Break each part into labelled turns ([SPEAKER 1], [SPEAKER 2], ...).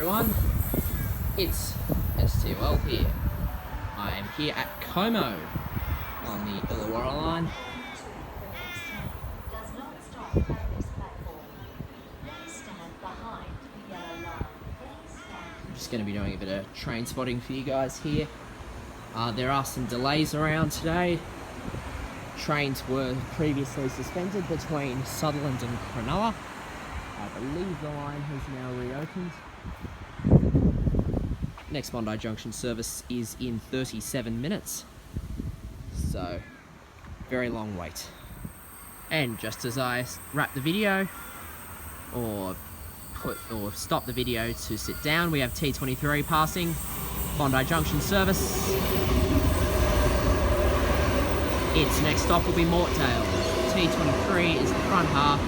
[SPEAKER 1] everyone, it's STL here. I am here at Como on the Illawarra Line. I'm just going to be doing a bit of train spotting for you guys here. There are some delays around today. Trains were previously suspended between Sutherland and Cronulla. I believe the line has now reopened. Next Bondi Junction service is in 37 minutes. So, very long wait. And just as I wrap the video, or stop the video to sit down, we have T23 passing Bondi Junction service. Its next stop will be Mortdale. T23 is the front half,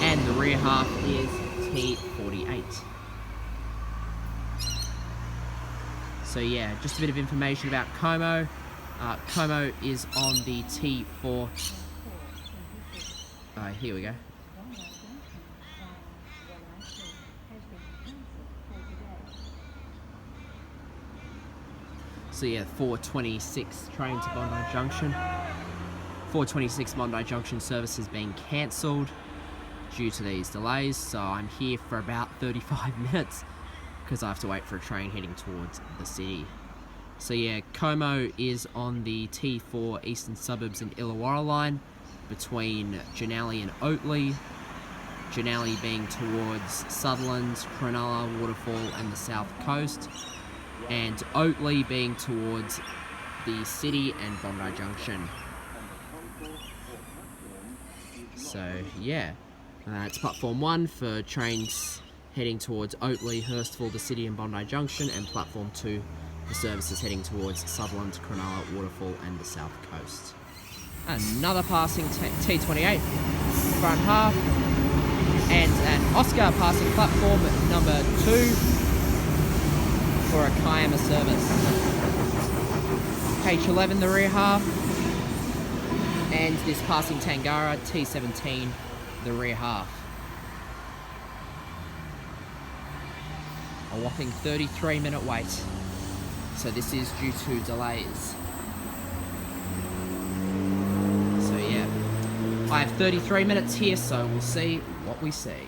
[SPEAKER 1] and the rear half is T48. So yeah, just a bit of information about Como. Como is on the T4. Here we go. So yeah, 426 train to Bondi Junction. 426 Bondi Junction service has been cancelled due to these delays, so I'm here for about 35 minutes because I have to wait for a train heading towards the city. So yeah, Como is on the T4 Eastern Suburbs and Illawarra Line between Jannali and Oatley. Jannali being towards Sutherland, Cronulla, Waterfall and the south coast, and Oatley being towards the city and Bondi Junction. So yeah, it's platform 1 for trains heading towards Oatley, Hurstville, the city and Bondi Junction, and platform 2 for services heading towards Sutherland, Cronulla, Waterfall and the south coast. Another passing T28 front half, and an Oscar passing platform number 2 for a Kiama service. H11 the rear half, and this passing Tangara T17 the rear half. A whopping 33-minute wait, so this is due to delays. So yeah, I have 33 minutes here, so we'll see what we see.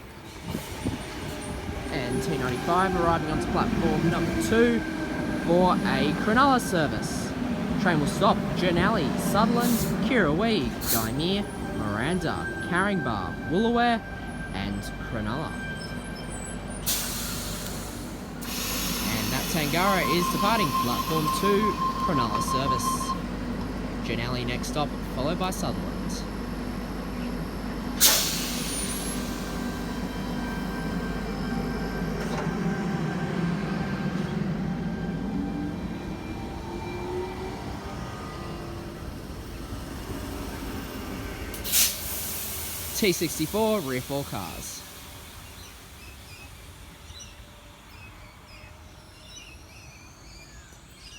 [SPEAKER 1] And T95 arriving onto platform number 2 for a Cronulla service. Train will stop Jannali, Sutherland, Kirrawee, Gymea, Miranda, Caringbah, Woolooware and Cronulla. And that Tangara is departing platform 2 Cronulla service. Jannali next stop, followed by Sutherland. T64 rear 4 cars.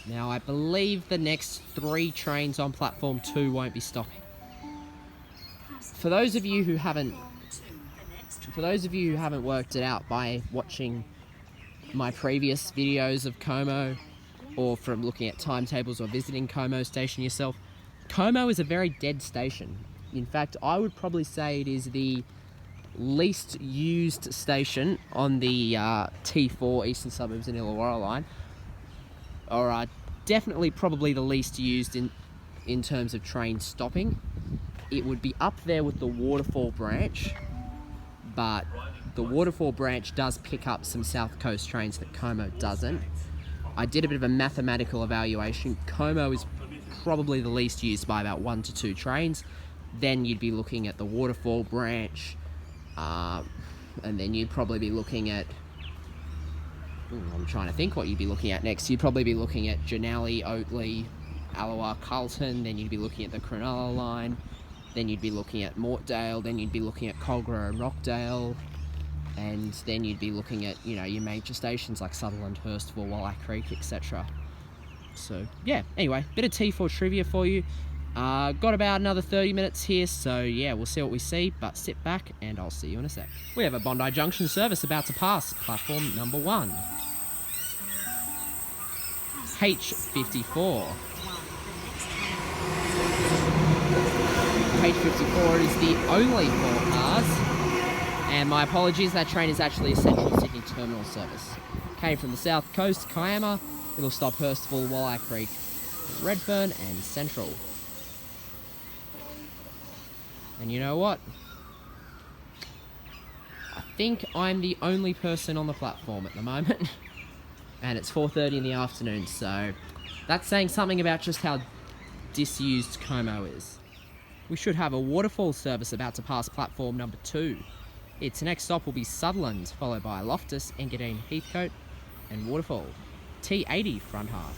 [SPEAKER 1] Now I believe the next 3 trains on platform 2 won't be stopping. For those of you who haven't worked it out by watching my previous videos of Como, or from looking at timetables or visiting Como station yourself, Como is a very dead station. In fact, I would probably say it is the least used station on the T4 Eastern Suburbs and Illawarra Line, or definitely probably the least used in terms of train stopping. It would be up there with the Waterfall branch, but the Waterfall branch does pick up some South Coast trains that Como doesn't. I did a bit of a mathematical evaluation. Como is probably the least used by about 1 to 2 trains. Then you'd be looking at the Waterfall branch, and then you'd probably be looking at, I'm trying to think what you'd be looking at next. You'd probably be looking at Jannali, Oatley, Allawah, Carlton, then you'd be looking at the Cronulla line, then you'd be looking at Mortdale, then you'd be looking at Cogra and Rockdale, and then you'd be looking at, you know, your major stations like Sutherland, Hurstville, Wallach Creek, etc. So yeah, anyway, bit of T4 trivia for you. Got about another 30 minutes here, so yeah, we'll see what we see, but sit back and I'll see you in a sec. We have a Bondi Junction service about to pass, platform number 1. H54. H54 is the only 4 cars, and my apologies, that train is actually a Central Sydney terminal service. Came from the south coast, Kiama. It'll stop Hurstville, Walleye Creek, Redfern and Central. And you know what? I think I'm the only person on the platform at the moment. And it's 4:30 in the afternoon, so that's saying something about just how disused Como is. We should have a Waterfall service about to pass platform number 2. Its next stop will be Sutherland, followed by Loftus, Engadine, Heathcote and Waterfall. T80 front half.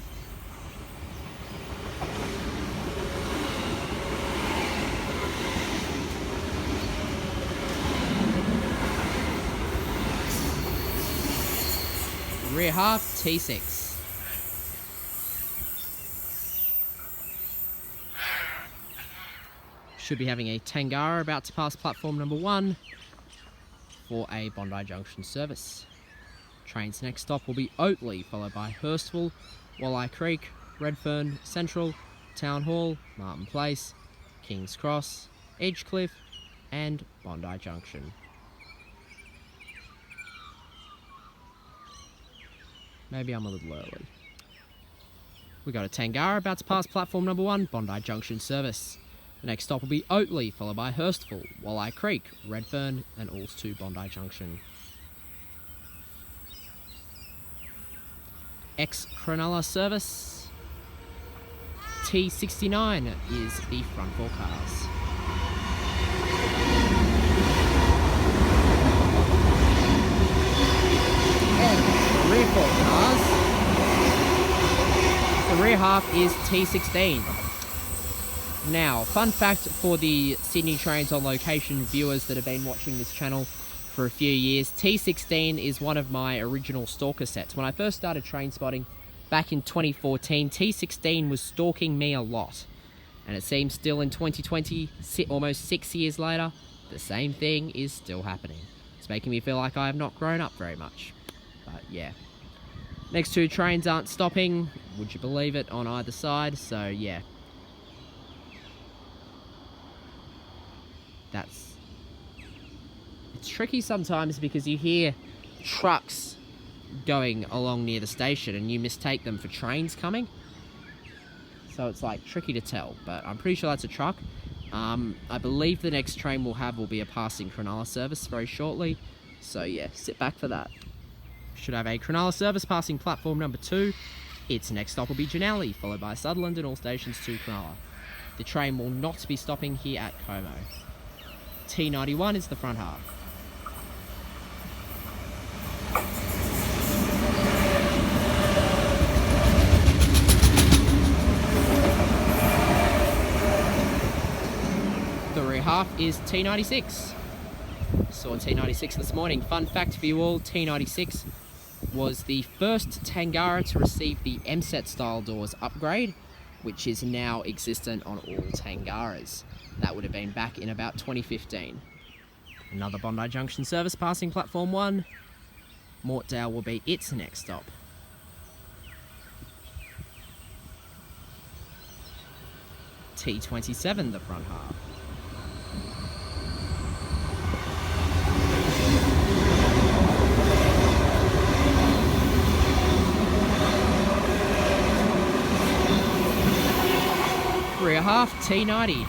[SPEAKER 1] Rear half, T6. Should be having a Tangara about to pass platform number 1 for a Bondi Junction service. Train's next stop will be Oatley, followed by Hurstville, Walleye Creek, Redfern, Central, Town Hall, Martin Place, King's Cross, Edgecliff and Bondi Junction. Maybe I'm a little early. We got a Tangara about to pass platform number 1, Bondi Junction service. The next stop will be Oatley, followed by Hurstville, Walleye Creek, Redfern and Alls to Bondi Junction. Cronulla service. T69 is the front 4 cars. And the rear 4 cars. The rear half is T16. Now, fun fact for the Sydney Trains on Location viewers that have been watching this channel for a few years, T16 is one of my original stalker sets. When I first started train spotting back in 2014, T16 was stalking me a lot. And it seems still in 2020, almost 6 years later, the same thing is still happening. It's making me feel like I have not grown up very much. But yeah. Next 2 trains aren't stopping, would you believe it, on either side, so yeah. It's tricky sometimes because you hear trucks going along near the station and you mistake them for trains coming. So it's like tricky to tell, but I'm pretty sure that's a truck. I believe the next train we'll have will be a passing Cronulla service very shortly. So yeah, sit back for that. Should have a Cronulla service passing platform number 2. Its next stop will be Jannali, followed by Sutherland and all stations to Cronulla. The train will not be stopping here at Como. T91 is the front half. The rear half is T96. Saw T96 this morning. Fun fact for you all, T96 was the first Tangara to receive the MSET style doors upgrade, which is now existent on all Tangaras. That would have been back in about 2015. Another Bondi Junction service passing platform 1. Mortdale will be its next stop. T27, the front half. Rear half, T90.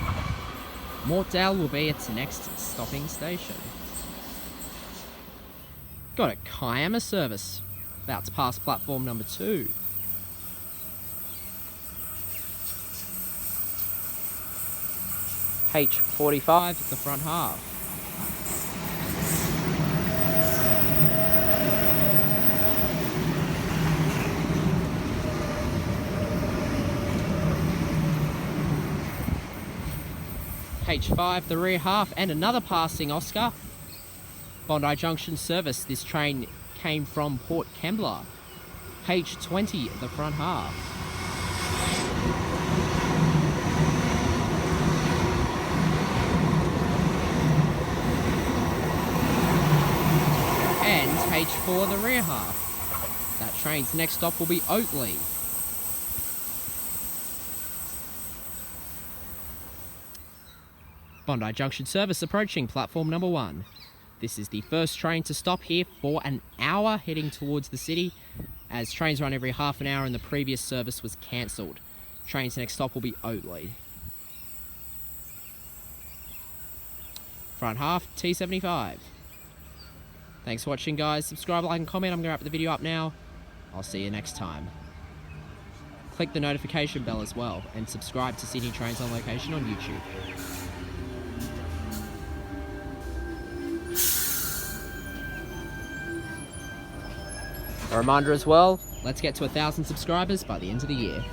[SPEAKER 1] Mortdale will be its next stopping station. Got a Kiama service about to pass platform number 2. H45 at the front half. H5, the rear half, and another passing Oscar. Bondi Junction service. This train came from Port Kembla. H20, the front half. stage 4, the rear half. That train's next stop will be Oatley. Bondi Junction service approaching platform number 1. This is the first train to stop here for an hour heading towards the city, as trains run every half an hour and the previous service was cancelled. Train's next stop will be Oatley. Front half, T75. Thanks for watching, guys. Subscribe, like and comment. I'm going to wrap the video up now. I'll see you next time. Click the notification bell as well and subscribe to Sydney Trains on Location on YouTube. A reminder as well, let's get to 1,000 subscribers by the end of the year.